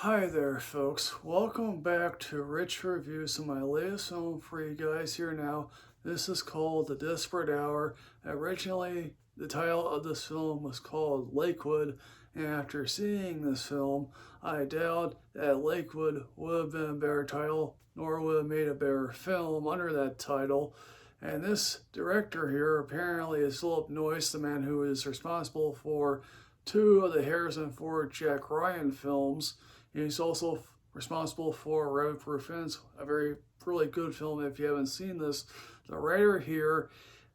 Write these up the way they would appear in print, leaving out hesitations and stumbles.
Hi there, folks. Welcome back to Rich Reviews of my latest film for you guys here now. This is called The Desperate Hour. Originally, the title of this film was called Lakewood, and after seeing this film, I doubt that Lakewood would have been a better title, nor would have made a better film under that title. And this director here apparently is Philip Noyce, the man who is responsible for two of the Harrison Ford Jack Ryan films. He's also responsible for Rabbit Proof Fence, a really good film if you haven't seen this. The writer here,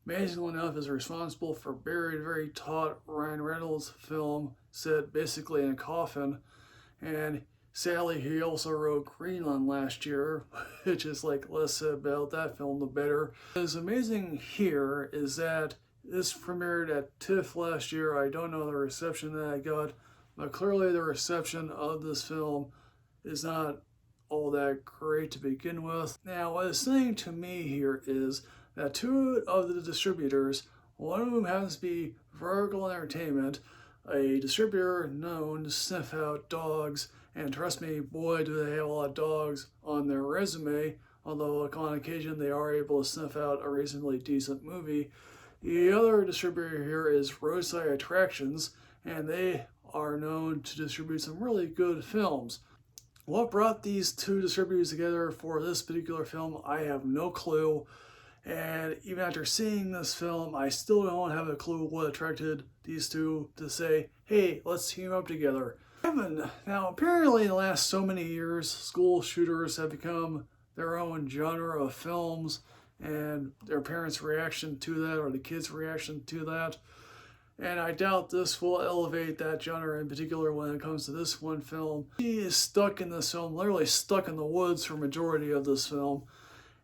amazingly enough, is responsible for very taut Ryan Reynolds film set basically in a coffin. And sadly, he also wrote Greenland last year, which is like less said about that film, the better. What is amazing here is that this premiered at TIFF last year. I don't know the reception that I got, but clearly the reception of this film is not all that great to begin with. Now, what is saying to me here is that two of the distributors, one of whom happens to be Vertical Entertainment, a distributor known to sniff out dogs, and trust me, boy, do they have a lot of dogs on their resume, although on occasion they are able to sniff out a reasonably decent movie. The other distributor here is Roadside Attractions, and they are known to distribute some really good films. What brought these two distributors together for this particular film, I have no clue. And even after seeing this film, I still don't have a clue what attracted these two to say, hey, let's team up together. Now, apparently in the last so many years, school shooters have become their own genre of films, and their parents' reaction to that, or the kids' reaction to that. And I doubt this will elevate that genre in particular when it comes to this one film. She is stuck in this film, literally stuck in the woods for majority of this film.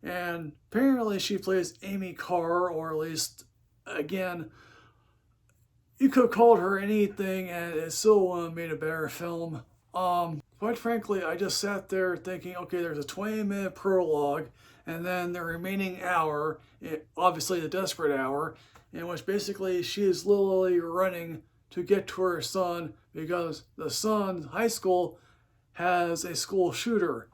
And apparently she plays Amy Carr, or at least, again, you could have called her anything and it still would have made a better film. Quite frankly, I just sat there thinking, okay, there's a 20-minute prologue, and then the remaining hour, obviously the desperate hour, in which basically she is literally running to get to her son because the son, high school, has a school shooter.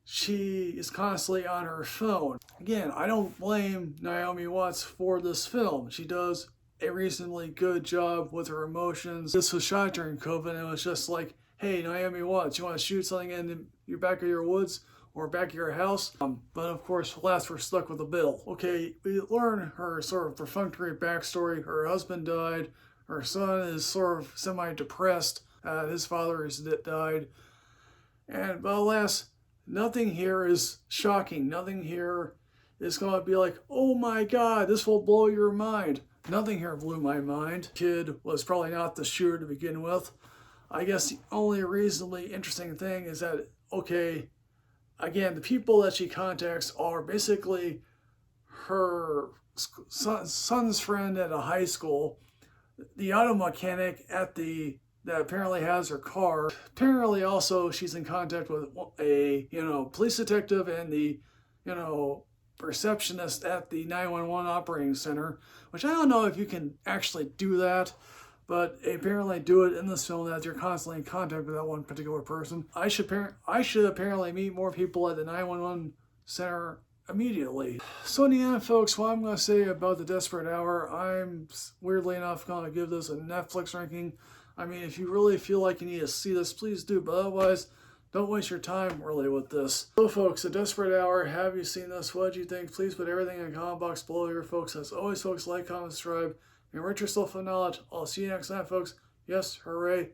She is constantly on her phone. Again, I don't blame Naomi Watts for this film. She does a reasonably good job with her emotions. This was shot during COVID, and it was just like, hey, Naomi Watts, you want to shoot something in your back of your woods or back of your house? But of course, last we're stuck with a bill. Okay, we learn her sort of perfunctory backstory. Her husband died. Her son is sort of semi-depressed. His father has died. But alas, nothing here is shocking. Nothing here is going to be like, oh my God, this will blow your mind. Nothing here blew my mind. Kid was probably not the shooter to begin with. I guess the only reasonably interesting thing is that, okay, again, the people that she contacts are basically her son's friend at a high school, the auto mechanic that apparently has her car. Apparently also she's in contact with a, police detective and the, receptionist at the 911 operating center, which I don't know if you can actually do that, but apparently do it in this film that you're constantly in contact with that one particular person. I should apparently meet more people at the 911 center immediately. So in the end, folks, what I'm going to say about The Desperate Hour, I'm weirdly enough going to give this a Netflix ranking. I mean, if you really feel like you need to see this, please do, but otherwise, don't waste your time really with this. So folks, The Desperate Hour, have you seen this? What do you think? Please put everything in the comment box below here, folks. As always, folks, like, comment, subscribe, and enrich yourself with knowledge. I'll see you next time, folks. Yes, hooray.